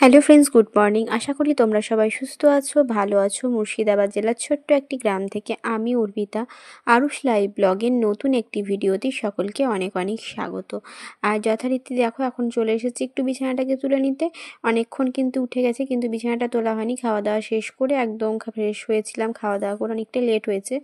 Hello friends, good morning. আশা করি তোমরা সবাই সুস্থ আছো, ভালো আছো। মুর্শিদাবাদ জেলার ছোট্ট একটি গ্রাম থেকে আমি অর্পিতা আরুষ লাইভ ব্লগের নতুন একটি ভিডিওতে সকলকে অনেক অনেক স্বাগত। আর যথারীতি দেখো এখন চলে এসেছি একটু বিছানাটাকে তুলে নিতে। অনেকক্ষণ কিন্তু উঠে গেছে, কিন্তু বিছানাটা তোলা হয়নি। খাওয়া দাওয়া শেষ করে একদম ফ্রেশ হয়েছিলাম, খাওয়া দাওয়া করে অনেকটা লেট হয়েছে।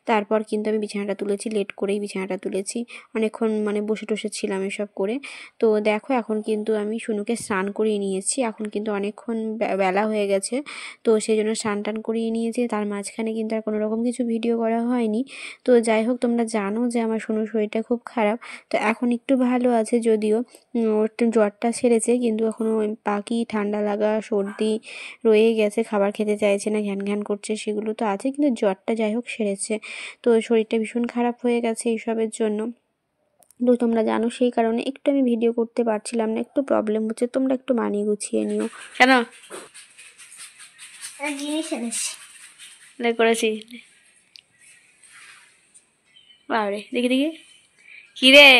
তারপর কিন্তু আমি বিছানাটা তুলেছি, লেট করেই বিছানাটা তুলেছি। অনেকক্ষণ বসে টসে ছিলাম এসব করে। তো দেখো এখন কিন্তু আমি শুনুকে স্নান করিয়ে নিয়েছি। এখন কিন্তু অনেকক্ষণ বেলা হয়ে গেছে, তো সেই জন্য স্নান টান করিয়ে নিয়েছি। তার মাঝখানে কিন্তু আর কোনো রকম কিছু ভিডিও করা হয়নি। তো যাই হোক, তোমরা জানো যে আমার শুনুর শরীরটা খুব খারাপ। তো এখন একটু ভালো আছে, যদিও ওর জ্বরটা সেরেছে, কিন্তু এখনও বাকি ঠান্ডা লাগা সর্দি রয়ে গেছে। খাবার খেতে চাইছে না, ঘ্যান ঘ্যান করছে, সেগুলো তো আছে, কিন্তু জ্বরটা যাই হোক সেরেছে। তো শরীরটা ভীষণ খারাপ হয়ে গেছে এইসবের জন্য। তো তোমরা জানো, সেই কারণে একটু আমি ভিডিও করতে পারছিলাম না, একটু প্রবলেম হচ্ছে। তোমরা একটু মানিয়ে গুছিয়ে নিও। কেন জিনিস এনেছি করেছি বাবরে, দেখি দেখি কি রে,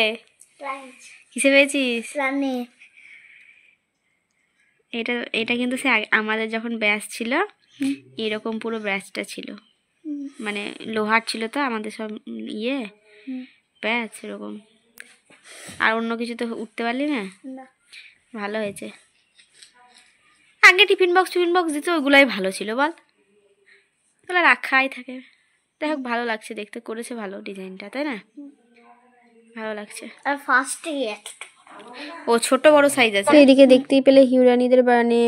কিসে পেয়েছিস? এটা এটা কিন্তু সে আমাদের যখন ব্যাচ ছিল এরকম পুরো ব্যাচটা ছিল, লোহার ছিল তো আমাদের সব ব্যাচ এরকম। আর অন্য কিছু তো উঠতে পারলি না, ভালো হয়েছে। আগে টিফিন বক্স দিত, ওগুলাই ভালো ছিল বল, ওগুলো রাখাই থাকে। দেখ ভালো লাগছে দেখতে, করেছে ভালো ডিজাইনটা, তাই না? ভালো লাগছে। আর ফার্স্টে ও ছোট বড় সাইজ আছে। এদিকে দেখতেই পেলে হিউরানিদের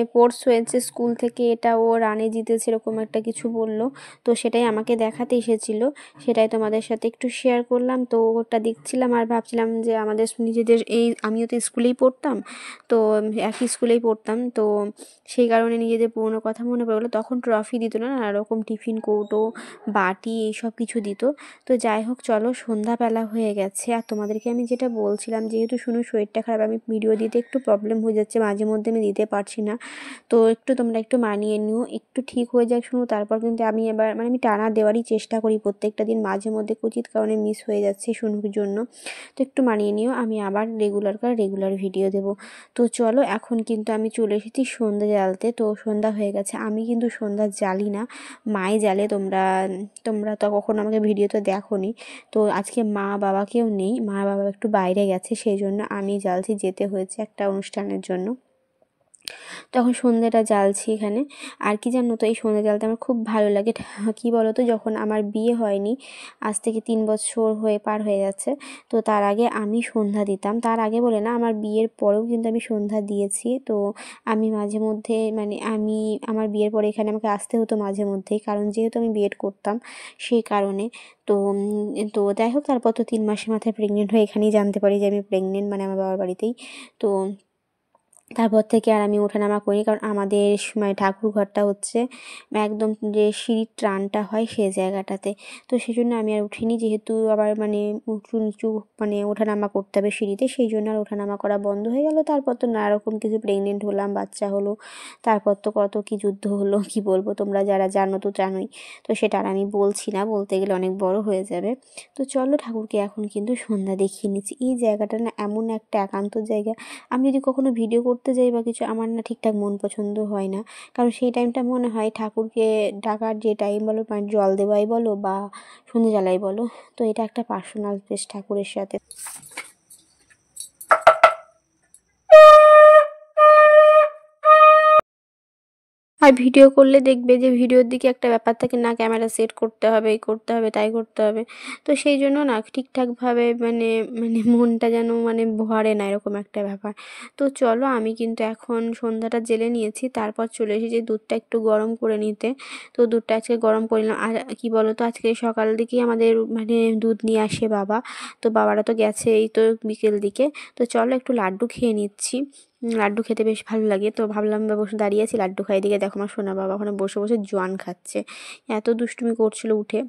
স্পোর্টস হয়েছে স্কুল থেকে, এটা ও রানে জিতেছে এরকম একটা কিছু বললো। তো সেটাই আমাকে দেখাতে এসেছিল, সেটাই তোমাদের সাথে একটু শেয়ার করলাম। তো ওটা দেখছিলাম আর ভাবছিলাম যে আমাদের নিজেদের আমিও তো স্কুলেই পড়তাম, তো একই স্কুলেই পড়তাম। তো সেই কারণে নিজেদের পুরোনো কথা মনে পড়ে গেলো। তখন ট্রফি দিত না, নানা রকম টিফিন কৌটো, বাটি, এইসব কিছু দিত। তো যাই হোক, চলো সন্ধ্যাবেলা হয়ে গেছে। আর তোমাদেরকে আমি যেটা বলছিলাম, যেহেতু শুনো শরীরটা খারাপ, আমি ভিডিও দিতে একটু প্রবলেম হয়ে যাচ্ছে, মাঝে মধ্যে আমি দিতে পারছি না। তো তোমরা একটু মানিয়ে নিও, একটু ঠিক হয়ে যাক শুনো, তারপর কিন্তু আমি এবার আমি টানা দেওয়ারই চেষ্টা করি প্রত্যেকটা দিন। মাঝে মধ্যে উচিত কারণে মিস হয়ে যাচ্ছে শুনুর জন্য। তো একটু মানিয়ে নিও, আমি আবার রেগুলার ভিডিও দেব। তো চলো, এখন কিন্তু আমি চলে এসেছি সন্ধ্যা জ্বালতে। তো সন্ধ্যা হয়ে গেছে, আমি কিন্তু সন্ধ্যা জ্বালি না, মাই জ্বালে। তোমরা তো কখনো আমাকে ভিডিওতে দেখোনি। তো আজকে মা বাবা কেউ নেই, মা বাবা একটু বাইরে গেছে, সেই জন্য আমি জ্বালছি, যেতে হয়েছে একটা অনুষ্ঠানের জন্য। তখন সন্ধ্যেটা জ্বালছি এখানে। আর কি জানো তো, এই সন্ধ্যা জ্বালতে আমার খুব ভালো লাগে। কি বলো তো, যখন আমার বিয়ে হয়নি, আজ থেকে 3 বছর পার হয়ে যাচ্ছে, তো তার আগে আমি সন্ধ্যা দিতাম। তার আগে বলে না, আমার বিয়ের পরেও কিন্তু আমি সন্ধ্যা দিয়েছি। তো আমি মাঝে মধ্যে আমার বিয়ের পরে এখানে আমাকে আসতে হতো মাঝে মধ্যেই, কারণ যেহেতু আমি বিএড করতাম সেই কারণে। তো তো যাই হোক, তারপর তো 3 মাসের মাথায় প্রেগনেন্ট হয়ে এখানেই জানতে পারি যে আমি প্রেগনেন্ট, আমার বাবার বাড়িতেই। তো তারপর থেকে আর আমি ওঠানামা করি, কারণ আমাদের ঠাকুর ঘরটা হচ্ছে একদম যে সিঁড়ির টানটা হয় সেই জায়গাটাতে। তো সেই জন্য আমি আর উঠিনি, যেহেতু আবার উঁচু নিচু ওঠানামা করতে হবে সিঁড়িতে, সেই জন্য আর ওঠানামা করা বন্ধ হয়ে গেল। তারপর তো নানা রকম কিছু, প্রেগনেন্ট হলাম, বাচ্চা হলো, তারপর তো কত কি যুদ্ধ হলো, কি বলবো, তোমরা যারা জানো তো জানোই। তো সেটা আর আমি বলছি না, বলতে গেলে অনেক বড় হয়ে যাবে। তো চলো, ঠাকুরকে এখন কিন্তু সন্ধ্যা দেখিয়ে নিচ্ছি। এই জায়গাটা না এমন একটা একান্ত জায়গা, আমি যদি কখনো ভিডিও করতে যাই বা কিছু, আমার না ঠিকঠাক মন পছন্দ হয় না। কারণ সেই টাইমটা মনে হয় ঠাকুরকে ডাকার যে টাইম বলো, জল দেওয়াই বলো বা সন্ধ্যে জ্বালাই বলো, তো এটা একটা পার্সোনাল স্পেস ঠাকুরের সাথে। আর ভিডিও করলে দেখবে যে ভিডিওর দিকে একটা ব্যাপার থাকে না, ক্যামেরা সেট করতে হবে, এই করতে হবে, তাই করতে হবে। তো সেই জন্য না ঠিকঠাকভাবে মনটা যেন ভরে না, এরকম একটা ব্যাপার। তো চলো, আমি কিন্তু এখন সন্ধ্যাটা জেলে নিয়েছি, তারপর চলে এসেছি দুধটা একটু গরম করে নিতে। তো দুধটা আজকে গরম করে নিলাম। আর কি বলো তো, আজকে সকাল দিকেই আমাদের দুধ নিয়ে আসে বাবা। তো বাবারা তো গেছে এই তো বিকেল দিকে। তো চলো একটু লাড্ডু খেয়ে নিচ্ছি, লাড্ডু খেতে বেশ ভালো লাগে। তো ভাবলাম বসে দাঁড়িয়ে আছি, লাড্ডু খাই। দিকে দেখো আমার সোনা বাবা ওখানে বসে বসে জোয়ান খাচ্ছে, এত দুষ্টুমি করছিল উঠে।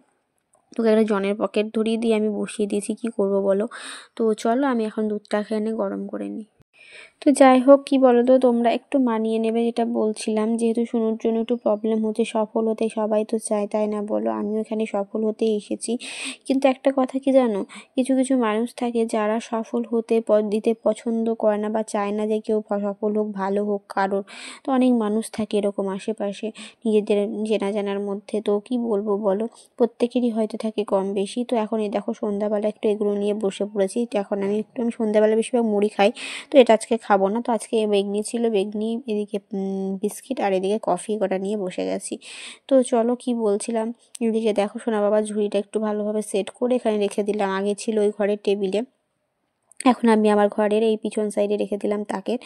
তোকে একটা জনের পকেট ধরিয়ে দিয়ে আমি বসিয়ে দিয়েছি, কি করব বলো। তো চলো, আমি এখন দুধটা এখানে গরম করে নিই। তো যাই হোক, কি বলো তো, তোমরা একটু মানিয়ে নেবে, যেটা বলছিলাম, যেহেতু শুনুর জন্য একটু প্রবলেম হচ্ছে, সফল হতে সবাই তো চায়, তাই না বলো? আমিও এখানে সফল হতেই এসেছি। কিন্তু একটা কথা কি জানো, কিছু কিছু মানুষ থাকে যারা সফল হতে দিতে পছন্দ করে না বা চায় না যে কেউ সফল হোক, ভালো হোক কারোর। তো অনেক মানুষ থাকে এরকম আশেপাশে নিজেদের চেনা জানার মধ্যে। তো কি বলবো বলো, প্রত্যেকেরই হয়তো থাকে কম বেশি। তো এখন এই দেখো সন্ধ্যাবেলা একটু এগুলো নিয়ে বসে পড়েছি। তো এখন আমি সন্ধ্যাবেলা বেশিরভাগ মুড়ি খাই, তো এটা আজকে খাবো না। তো আজকে বেগনি ছিল, বেগনি, এদিকে বিস্কিট, আর এদিকে কফি কটা নিয়ে বসে গেছি। তো চলো, কি বলছিলাম, এদিকে দেখো সোনা বাবার ঝুড়িটা একটু ভালোভাবে সেট করে এখানে রেখে দিলাম। আগে ছিল ওই ঘরের টেবিলে, এখন আমি আমার ঘরের এই পিছন সাইডে রেখে দিলাম তাকের।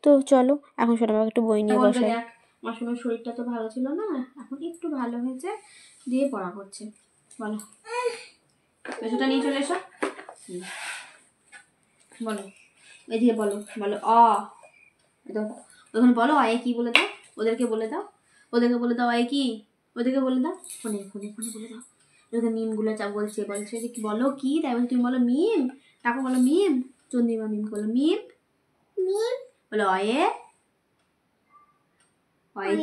তো চলো এখন সোনা বাবা একটু বই নিয়ে বসাই। আমার সময় শরীরটা তো ভালো ছিল না, এখন একটু ভালো হয়েছে, দিয়ে পড়া করছে। বলো, বেশটা নিয়ে চলে এসো। বলো, এদিকে বলো, বলো ওখানে বলো আয়ে কি বলে দাও, ওদেরকে বলে দাও, ওদেরকে বলে দাও আয়ে কি, ওদেরকে বলে দাও, ফোনে ফোনে ফোনে বলে দাও। ওদের মিমগুলো বলছে যে কি বলো কি, তাই বলে তুমি বলো মিম, তাকে বলো মিম, চন্দ্রিমা মিম বলো মিম, মিম বলো আয়ে, আয়ে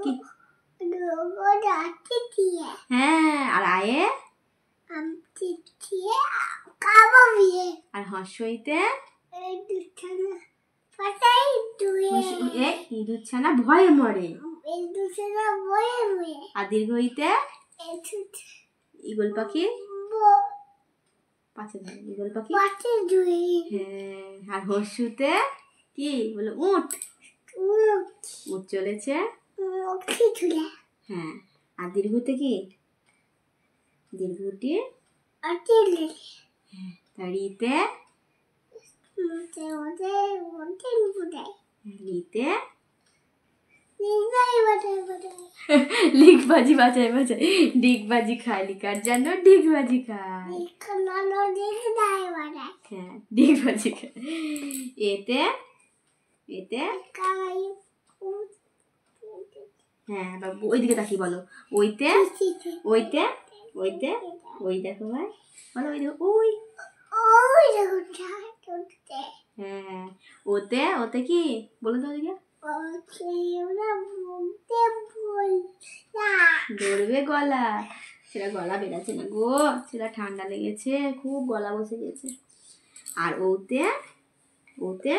কি, হ্যাঁ, আর আয়ে আর হর্ষইতে ইঁদুর ছানা ভয়ে মরে, আর দীর্ঘইতে ঈগল পাখি, পাঁচে ধরে ঈগল পাখি, হ্যাঁ, আর হর্ষুতে কি বলো উট, উট চলেছে, হ্যাঁ, আর দীর্ঘতে কি, দীর্ঘটি, হ্যাঁ, তারিতে লিতে লিখবাজি বাজায় বাজায়, ডিগবাজি খায়, লিকার জানো ডিগবাজি খায়, হ্যাঁ ডিগবাজি খায়, এতে এতে হ্যাঁ, ওইদিকে তাকিয়ে বলো, ওইতে ওইতে ওইতে ওই দেখো ভাই, বলো ওই দেখো ওই, হ্যাঁ, ওতে ওতে কি বলে তো ওদিকে, ধরবে গলা, সেটা গলা বেরাচ্ছে না গো, সেটা ঠান্ডা লেগেছে খুব, গলা বসে গেছে। আর ওতে ওতে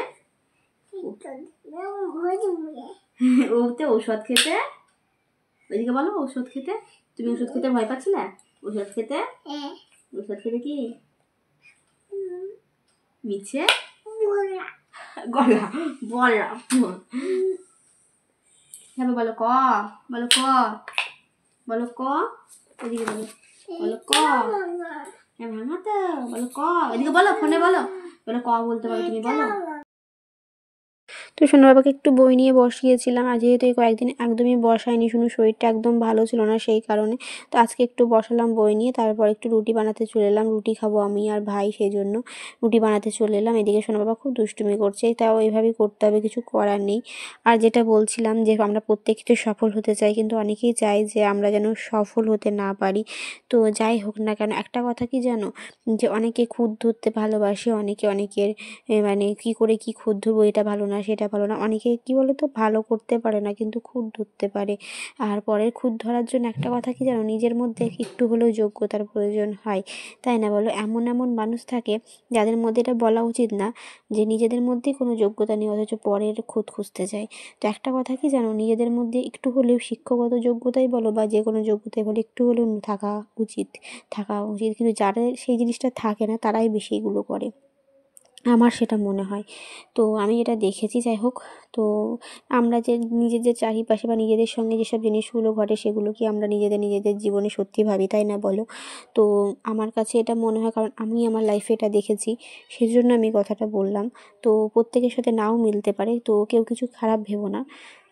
ওতে ঔষধ খেতে, ওইদিকে বলো ঔষধ খেতে, তুমি ওষুধ খেতে ভয় পাচ্ছিলে, ওষুধ খেতে, ওষুধ খেতে কি মিছে গলা বলা, হ্যাঁ বলো ক, বলো ক, বলো ক, এদিকে বলো, বলো ক, হ্যাঁ ভাঙা তো, বলো ক, এদিকে বলো ফোনে বলো, বলো ক বলতে পারো তুমি, বলো। তো সোনা বাবাকে একটু বই নিয়ে বসিয়েছিলাম, আর যেহেতু এই কয়েকদিন একদমই বসায়নি, শুনে শরীরটা একদম ভালো ছিল না, সেই কারণে। তো আজকে একটু বসালাম বই নিয়ে, তারপর একটু রুটি বানাতে চলে এলাম, রুটি খাবো আমি আর ভাই, সেই জন্য রুটি বানাতে চলে এলাম। এদিকে সোনা বাবা খুব দুষ্টুমি করছে, তাও এইভাবেই করতে হবে, কিছু করার নেই। আর যেটা বলছিলাম যে আমরা প্রত্যেকে তো সফল হতে চাই, কিন্তু অনেকেই চায় যে আমরা যেন সফল হতে না পারি। তো যাই হোক না কেন, একটা কথা কি জানো, যে অনেকে খুঁত ধরতে ভালোবাসে, অনেকে অনেকের মানে কি করে কি খুঁত ধরবো, এটা ভালো না সেটা ভালো না, অনেকে কি বলো তো ভালো করতে পারে না কিন্তু খুঁত ধরতে পারে। আর পরের খুঁত ধরার জন্য একটা কথা কি জানো, নিজের মধ্যে একটু হলেও যোগ্যতার প্রয়োজন হয়, তাই না বলো? এমন এমন মানুষ থাকে যাদের মধ্যে, এটা বলা উচিত না যে নিজেদের মধ্যেই কোনো যোগ্যতা নেই, অথচ পরের খুঁত খুঁজতে যায়। তো একটা কথা কি জানো, নিজেদের মধ্যে একটু হলেও শিক্ষাগত যোগ্যতাই বলো বা যে কোনো যোগ্যতাই বলো, একটু হলেও থাকা উচিত, কিন্তু যাদের সেই জিনিসটা থাকে না তারাই বেশি এগুলো করে, আমার সেটা মনে হয়। তো আমি এটা দেখেছি। যাই হোক, তো আমরা যে নিজেদের চারিপাশে বা নিজেদের সঙ্গে যেসব জিনিসগুলো ঘটে, সেগুলো কি আমরা নিজেদের জীবনে সত্যি ভাবি, তাই না বলো? তো আমার কাছে এটা মনে হয়, কারণ আমি আমার লাইফে এটা দেখেছি, সেজন্য আমি কথাটা বললাম। তো প্রত্যেকের সাথে নাও মিলতে পারে, তো কেউ কিছু খারাপ ভেবো না।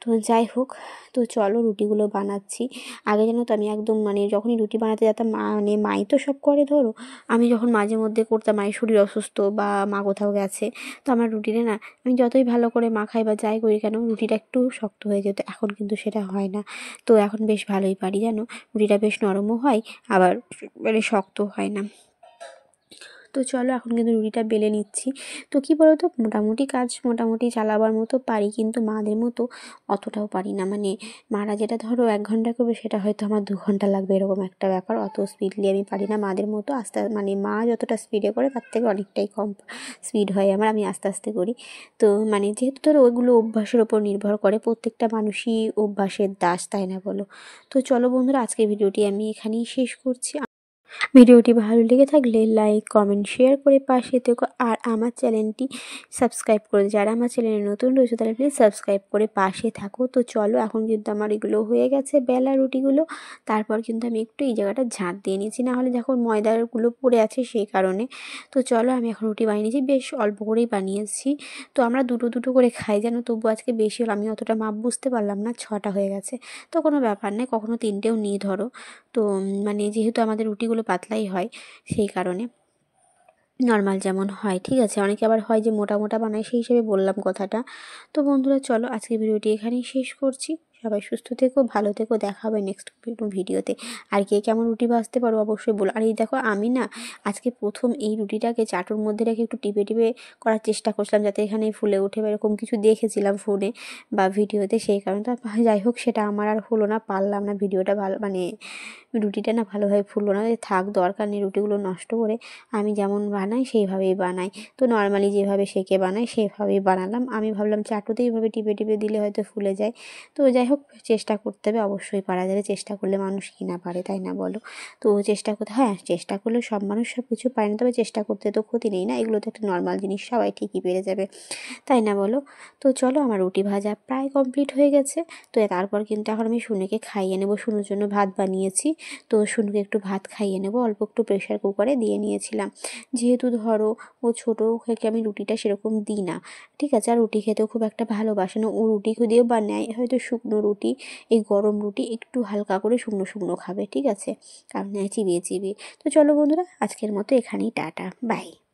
তো যাই হোক, তো চলো রুটিগুলো বানাচ্ছি। আগে জানো তো আমি একদম মানে যখনই রুটি বানাতে যেতাম, মানে মাই তো সব করে ধরো, আমি যখন মাঝে মধ্যে করতাম, মায়ের শরীর অসুস্থ বা মা কোথাও গেছে, তো আমার রুটিটা না, আমি যতই ভালো করে মাখাই বা যাই করি কেন, রুটিটা একটু শক্ত হয়ে যেত। এখন কিন্তু সেটা হয় না, তো এখন বেশ ভালোই পারি জানো, রুটিটা বেশ নরমও হয়, আবার মানে শক্ত হয় না। তো চলো এখন কিন্তু রুটিটা বেলে নিচ্ছি। তো কী বলো তো, মোটামুটি কাজ মোটামুটি চালাবার মতো পারি, কিন্তু মাদের মতো অতটাও পারি না। মানে মারা যেটা ধরো 1 ঘন্টা করবে সেটা হয়তো আমার 2 ঘন্টা লাগবে, এরকম একটা ব্যাপার। অত স্পিডলি আমি পারি না মাদের মতো। মানে মা যতটা স্পিডে করে তার থেকে অনেকটাই কম স্পিড হয় আমার, আমি আস্তে আস্তে করি। তো মানে যেহেতু ধরো ওইগুলো অভ্যাসের ওপর নির্ভর করে, প্রত্যেকটা মানুষই অভ্যাসের দাস, তাই না বলো? তো চলো বন্ধুরা, আজকের ভিডিওটি আমি এখানেই শেষ করছি। ভিডিওটি ভালো লেগে থাকলে লাইক, কমেন্ট, শেয়ার করে পাশে থেকো। আর আমার চ্যানেলটি সাবস্ক্রাইব করে, যারা আমার চ্যানেলে নতুন রয়েছে তারা প্লিজ সাবস্ক্রাইব করে পাশে থাকো। তো চলো, এখন কিন্তু আমার এগুলো হয়ে গেছে বেলা রুটিগুলো। তারপর কিন্তু আমি একটু এই জায়গাটা ঝাঁট দিয়ে নিয়েছি, না হলে যখন ময়দাগুলো পড়ে আছে সেই কারণে। তো চলো, আমি এখন রুটি বানিয়ে নিয়েছি, বেশ অল্প করেই বানিয়েছি। তো আমরা দুটো দুটো করে খাই যেন, তবু আজকে বেশি হলো, আমি অতটা মাপ বুঝতে পারলাম না, 6টা হয়ে গেছে। তো কোনো ব্যাপার নেই, কখনো 3টেও নিই ধরো। তো মানে যেহেতু আমাদের রুটিগুলো পাতলাই হয় সেই কারণে নর্মাল যেমন হয়, ঠিক আছে। অনেকে আবার হয় যে মোটা মোটা বানায়, সেই হিসেবে বললাম কথাটা। তো বন্ধুরা চলো, আজকের ভিডিওটি এখানেই শেষ করছি। সবাই সুস্থ থেকো, ভালো থেকো, দেখা হবে নেক্সট ভিডিওতে। আর কে কেমন রুটি ভাজতে পারো অবশ্যই বলো। আর এই দেখো, আমি না আজকে প্রথম এই রুটিটাকে চাটুর মধ্যে রেখে একটু টিপে টিপে করার চেষ্টা করছিলাম, যাতে এখানে ফুলে ওঠে বা এরকম কিছু দেখেছিলাম ফোনে বা ভিডিওতে, সেই কারণে। তো যাই হোক, সেটা আমার আর হলো না, পারলাম না। ভিডিওটা ভালো মানে রুটিটা না ভালোভাবে ফুললো না। থাক, দরকার নেই রুটিগুলো নষ্ট করে, আমি যেমন বানাই সেইভাবেই বানাই। তো নর্মালি যেভাবে সেঁকে বানাই সেভাবেই বানালাম। আমি ভাবলাম চাটুতে এইভাবে টিপে টিপে দিলে হয়তো ফুলে যায়। তো যাই হোক, চেষ্টা করতে হবে, অবশ্যই পারা যাবে। চেষ্টা করলে মানুষ কি না পারে, তাই না বলো? তো চেষ্টা করতে, হ্যাঁ, চেষ্টা করলে সব মানুষ সব কিছু পারে না, তবে চেষ্টা করতে তো ক্ষতি নেই না, এগুলো তো একটা নর্মাল জিনিস, সবাই ঠিকই পেরে যাবে, তাই না বলো? তো চলো, আমার রুটি ভাজা প্রায় কমপ্লিট হয়ে গেছে। তো তারপর কিন্তু এখন আমি শুনুকে খাইয়ে নেবো, শুনুর জন্য ভাত বানিয়েছি। তো শুনুকে একটু ভাত খাইয়ে নেবো, অল্প একটু প্রেশার কুকারে দিয়ে নিয়েছিলাম। যেহেতু ধরো ও ছোটো থেকে আমি রুটিটা সেরকম দিই না, ঠিক আছে। আর রুটি খেতেও খুব একটা ভালোবাসে না, ও রুটি দিয়েও বা নেয় হয়তো শুকনো রুটি, এই গরম রুটি একটু হালকা করে শুকনো শুকনো খাবে, ঠিক আছে, কারণ নেয় চিবিয়ে চিবিয়ে। তো চলো বন্ধুরা, আজকের মতো এখানেই টাটা, বাই।